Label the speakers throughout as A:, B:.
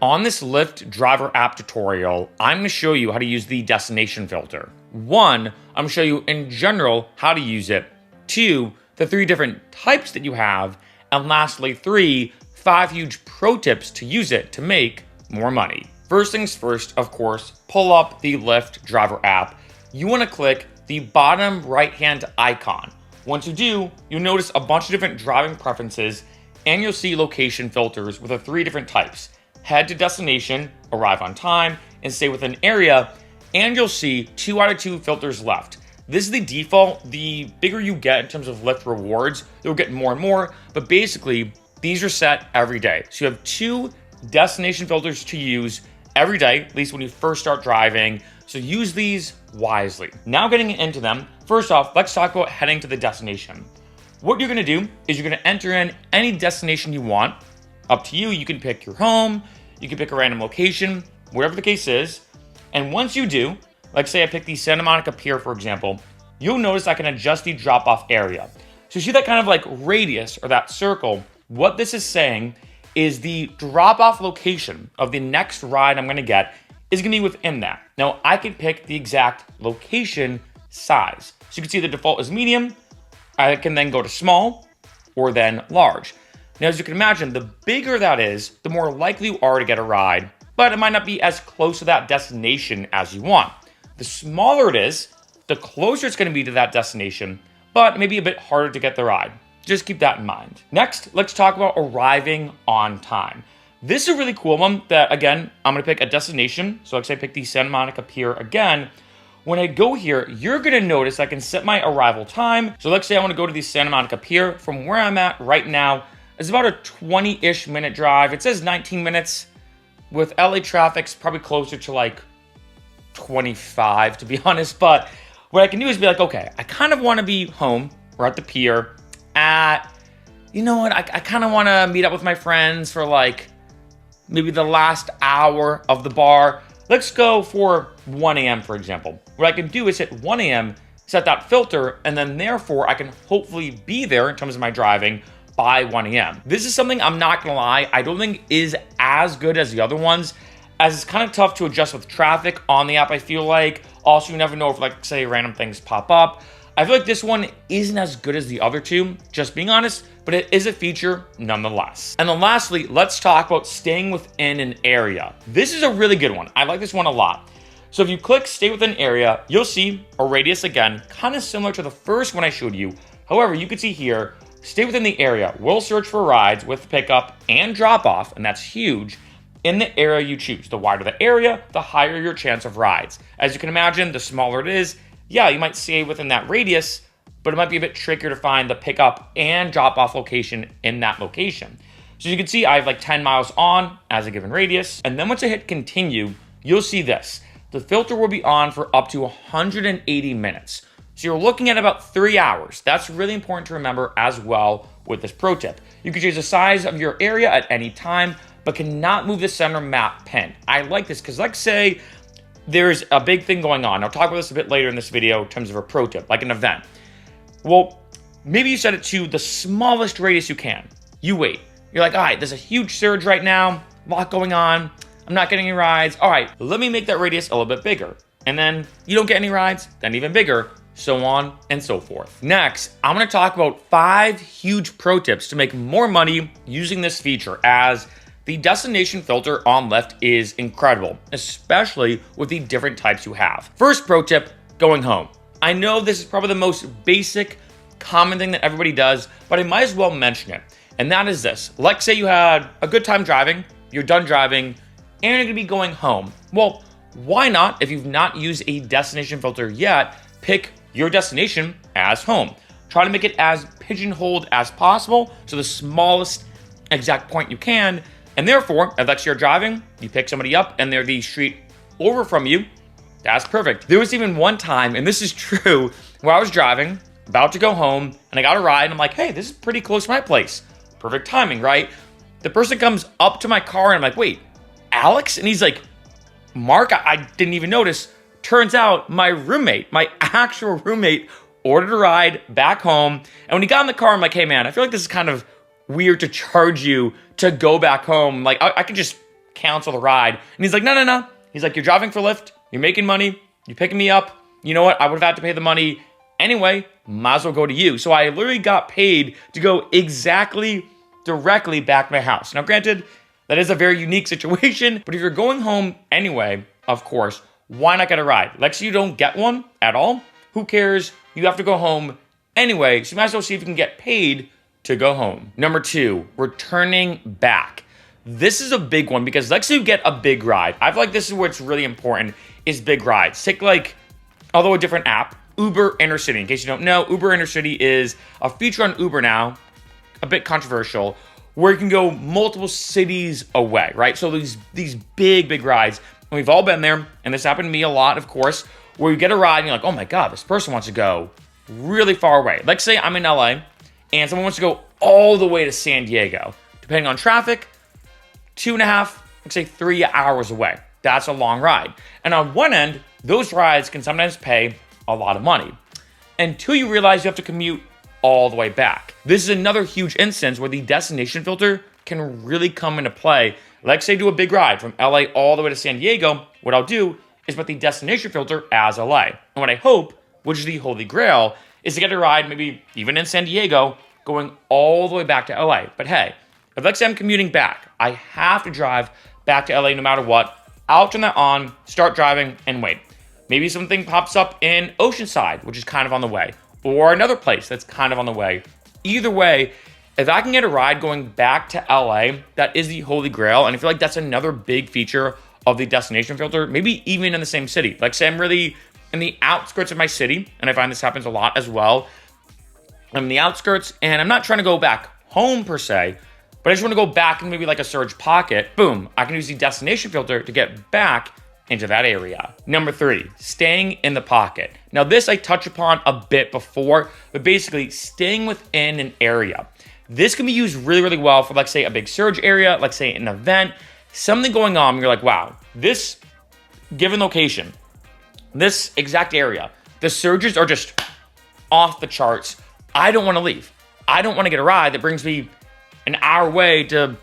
A: On this Lyft driver app tutorial, I'm going to show you how to use the destination filter. 1, I'm going to show you in general how to use it. 2, the 3 different types that you have. And lastly, 3, 5 huge pro tips to use it to make more money. First things first, of course, pull up the Lyft driver app. You want to click the bottom right-hand icon. Once you do, you'll notice a bunch of different driving preferences and you'll see location filters with the 3 different types. Head to destination, arrive on time, and stay within area, and you'll see 2 out of 2 filters left. This is the default. The bigger you get in terms of Lyft rewards, you'll get more and more, but basically, these are set every day. So you have 2 destination filters to use every day, at least when you first start driving, so use these wisely. Now getting into them, first off, let's talk about heading to the destination. What you're gonna do is you're gonna enter in any destination you want. Up to you, you can pick your home, you can pick a random location, whatever the case is. And once you do, like say I pick the Santa Monica Pier, for example, you'll notice I can adjust the drop-off area. So you see that kind of like radius or that circle. What this is saying is the drop-off location of the next ride I'm gonna get is gonna be within that. Now I can pick the exact location size. So you can see the default is medium. I can then go to small or then large. Now, as you can imagine, the bigger that is, the more likely you are to get a ride, but it might not be as close to that destination as you want. The smaller it is, the closer it's going to be to that destination, but maybe a bit harder to get the ride. Just keep that in mind. Next, let's talk about arriving on time. This is a really cool one that, again, I'm going to pick a destination. So let's say I pick the Santa Monica Pier again. When I go here, you're going to notice I can set my arrival time. So let's say I want to go to the Santa Monica Pier from where I'm at right now. It's about a 20-ish minute drive. It says 19 minutes. With LA traffic, it's probably closer to like 25, to be honest. But what I can do is be like, okay, I kind of want to be home or at the pier at, you know what, I kind of want to meet up with my friends for like maybe the last hour of the bar. Let's go for 1 a.m., for example. What I can do is hit 1 a.m., set that filter, and then therefore I can hopefully be there in terms of my driving by 1 a.m. This is something I'm not gonna lie, I don't think is as good as the other ones, as it's kind of tough to adjust with traffic on the app, I feel like. Also, you never know if, like, say, random things pop up. I feel like this one isn't as good as the other 2, just being honest, but it is a feature nonetheless. And then lastly, let's talk about staying within an area. This is a really good one. I like this one a lot. So if you click stay within area, you'll see a radius again, kind of similar to the first one I showed you. However, you can see here, stay within the area. We'll search for rides with pickup and drop off, and that's huge, in the area you choose. The wider the area, the higher your chance of rides. As you can imagine, the smaller it is, yeah, you might stay within that radius, but it might be a bit trickier to find the pickup and drop off location in that location. So you can see I have like 10 miles on as a given radius. And then once I hit continue, you'll see this. The filter will be on for up to 180 minutes. So you're looking at about 3 hours. That's really important to remember as well with this pro tip. You can change the size of your area at any time, but cannot move the center map pin. I like this because, like, say there's a big thing going on. I'll talk about this a bit later in this video in terms of a pro tip, like an event. Well, maybe you set it to the smallest radius you can. You wait. You're like, all right, there's a huge surge right now, a lot going on. I'm not getting any rides. All right, let me make that radius a little bit bigger. And then you don't get any rides, then even bigger, so on and so forth. Next, I'm gonna talk about 5 huge pro tips to make more money using this feature, as the destination filter on Lyft is incredible, especially with the different types you have. First pro tip, going home. I know this is probably the most basic, common thing that everybody does, but I might as well mention it. And that is this. Let's say you had a good time driving, you're done driving, and you're gonna be going home. Well, why not, if you've not used a destination filter yet, pick your destination as home. Try to make it as pigeonholed as possible, so the smallest exact point you can, and therefore, if that's you're driving, you pick somebody up and they're the street over from you, that's perfect. There was even one time, and this is true, where I was driving, about to go home, and I got a ride, and I'm like, hey, this is pretty close to my place. Perfect timing, right? The person comes up to my car, and I'm like, wait, Alex? And he's like, Mark, I didn't even notice. Turns out my roommate, my actual roommate, ordered a ride back home. And when he got in the car, I'm like, hey man, I feel like this is kind of weird to charge you to go back home. Like I could just cancel the ride. And he's like, no. He's like, you're driving for Lyft. You're making money. You're picking me up. You know what? I would have had to pay the money anyway. Might as well go to you. So I literally got paid to go directly back to my house. Now, granted, that is a very unique situation, but if you're going home anyway, of course, why not get a ride? Like, so you don't get one at all. Who cares? You have to go home anyway, so you might as well see if you can get paid to go home. Number 2, returning back. This is a big one because let's say you get a big ride. I feel like this is where it's really important is big rides. Take although a different app, Uber Intercity. In case you don't know, Uber Intercity is a feature on Uber now, a bit controversial, where you can go multiple cities away, right? So these big rides, and we've all been there, and this happened to me a lot, of course, where you get a ride and you're like, oh my God, this person wants to go really far away. Like say I'm in LA and someone wants to go all the way to San Diego. Depending on traffic, 2.5, let's say 3 hours away. That's a long ride. And on one end, those rides can sometimes pay a lot of money until you realize you have to commute all the way back. This is another huge instance where the destination filter can really come into play. Like say do a big ride from LA all the way to San Diego. What I'll do is put the destination filter as LA. And what I hope, which is the holy grail, is to get a ride maybe even in San Diego going all the way back to LA. But hey, if let's say I'm commuting back, I have to drive back to LA no matter what. I'll turn that on, start driving, and wait. Maybe something pops up in Oceanside, which is kind of on the way, or another place that's kind of on the way. Either way, if I can get a ride going back to LA, that is the holy grail. And I feel like that's another big feature of the destination filter, maybe even in the same city. Like say I'm really in the outskirts of my city, and I find this happens a lot as well. I'm in the outskirts, and I'm not trying to go back home per se, but I just want to go back in maybe like a surge pocket. Boom, I can use the destination filter to get back into that area. Number 3, staying in the pocket. Now this I touched upon a bit before, but basically staying within an area. This can be used really well for, like say, a big surge area, like say an event, something going on, you're like, wow, this given location, this exact area, the surges are just off the charts. I don't want to leave. I don't want to get a ride that brings me an hour away to,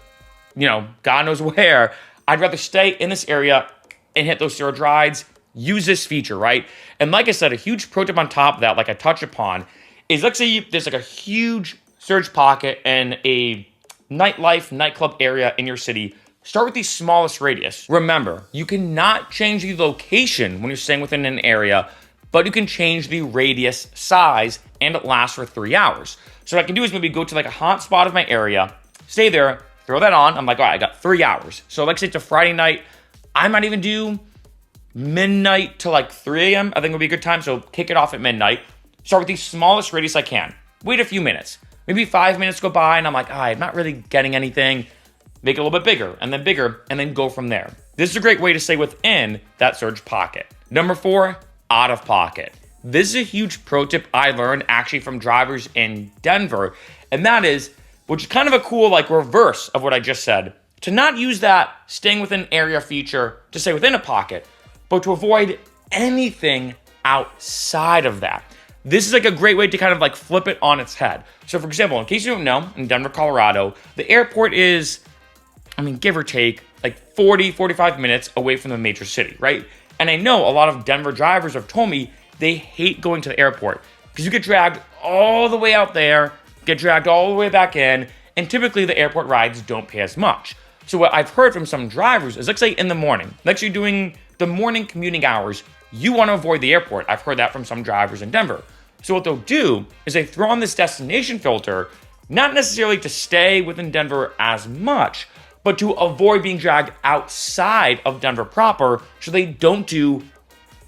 A: God knows where. I'd rather stay in this area and hit those surge rides, use this feature, right? And like I said, a huge pro tip on top of that, like I touched upon, is let's say there's like a huge surge pocket and a nightclub area in your city. Start with the smallest radius. Remember, you cannot change the location when you're staying within an area, but you can change the radius size and it lasts for 3 hours. So what I can do is maybe go to like a hot spot of my area, stay there, throw that on. I'm like, all right, I got 3 hours. So like say it's a Friday night, I might even do midnight to like 3 a.m. I think would be a good time. So kick it off at midnight. Start with the smallest radius I can. Wait a few minutes. Maybe 5 minutes go by and I'm like, I'm not really getting anything. Make it a little bit bigger, and then go from there. This is a great way to stay within that surge pocket. Number 4, out of pocket. This is a huge pro tip I learned actually from drivers in Denver, and that is, which is kind of a cool like reverse of what I just said, to not use that staying within area feature to stay within a pocket, but to avoid anything outside of that. This is like a great way to kind of like flip it on its head. So for example, in case you don't know, in Denver, Colorado, the airport is, give or take, like 40, 45 minutes away from the major city, right? And I know a lot of Denver drivers have told me they hate going to the airport because you get dragged all the way out there, get dragged all the way back in, and typically the airport rides don't pay as much. So what I've heard from some drivers is, let's say in the morning, let's say you're doing the morning commuting hours, you want to avoid the airport. I've heard that from some drivers in Denver. So what they'll do is they throw on this destination filter, not necessarily to stay within Denver as much, but to avoid being dragged outside of Denver proper so they don't do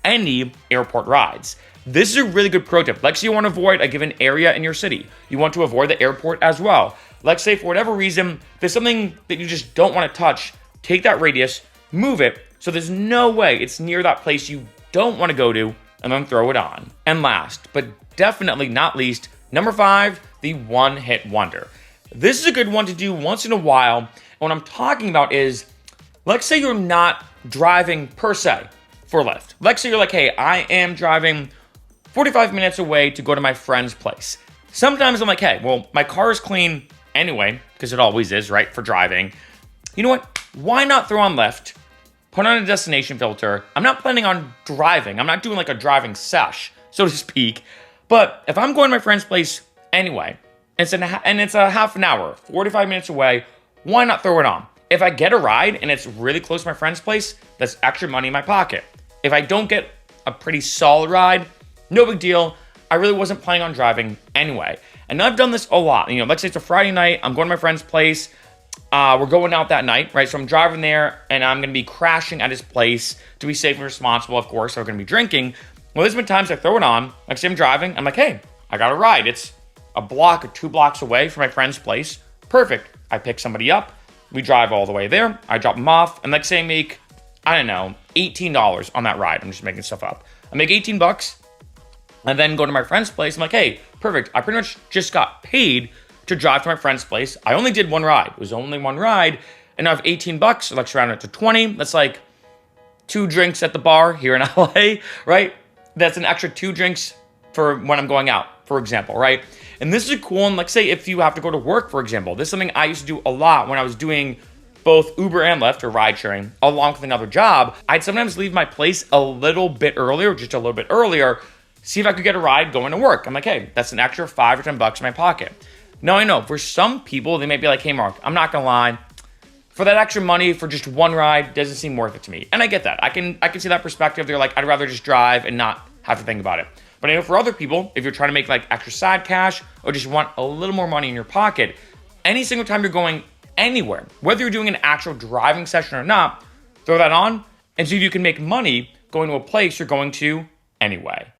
A: any airport rides. This is a really good pro tip. Let's say you want to avoid a given area in your city. You want to avoid the airport as well. Let's say for whatever reason, there's something that you just don't want to touch. Take that radius, move it, so there's no way it's near that place you don't want to go to, and then throw it on. And last, but definitely not least, number 5, the one-hit wonder. This is a good one to do once in a while. And what I'm talking about is, let's say you're not driving per se for Lyft. Let's say you're like, hey, I am driving 45 minutes away to go to my friend's place. Sometimes I'm like, hey, well, my car is clean anyway, because it always is, right, for driving. You know what? why not throw on Lyft, put on a destination filter? I'm not planning on driving. I'm not doing like a driving sesh, so to speak. But if I'm going to my friend's place anyway, and it's a half an hour, 45 minutes away, why not throw it on? If I get a ride and it's really close to my friend's place, that's extra money in my pocket. If I don't get a pretty solid ride, no big deal. I really wasn't planning on driving anyway. And I've done this a lot. Let's say it's a Friday night, I'm going to my friend's place. We're going out that night, right? So I'm driving there and I'm going to be crashing at his place to be safe and responsible, of course. So we're going to be drinking. Well, there's been times I throw it on, like say I'm driving, I'm like, hey, I got a ride. It's a block or 2 blocks away from my friend's place. Perfect. I pick somebody up. We drive all the way there. I drop them off. And like say I make, I don't know, $18 on that ride. I'm just making stuff up. I make 18 bucks and then go to my friend's place. I'm like, hey, perfect. I pretty much just got paid to drive to my friend's place. I only did one ride. It was only one ride. And I have 18 bucks. So let's round it to 20. That's like 2 drinks at the bar here in LA, right? That's an extra 2 drinks for when I'm going out, for example, right? And this is cool. And like say if you have to go to work, for example, this is something I used to do a lot when I was doing both Uber and Lyft or ride sharing along with another job. I'd sometimes leave my place a little bit earlier, just a little bit earlier, see if I could get a ride going to work. I'm like, hey, that's an extra 5 or 10 bucks in my pocket. Now I know for some people, they may be like, hey, Mark, I'm not gonna lie. For that extra money for just one ride doesn't seem worth it to me. And I get that. I can see that perspective. They're like, I'd rather just drive and not have to think about it. But I know for other people, if you're trying to make like extra side cash or just want a little more money in your pocket, any single time you're going anywhere, whether you're doing an actual driving session or not, throw that on and see if you can make money going to a place you're going to anyway.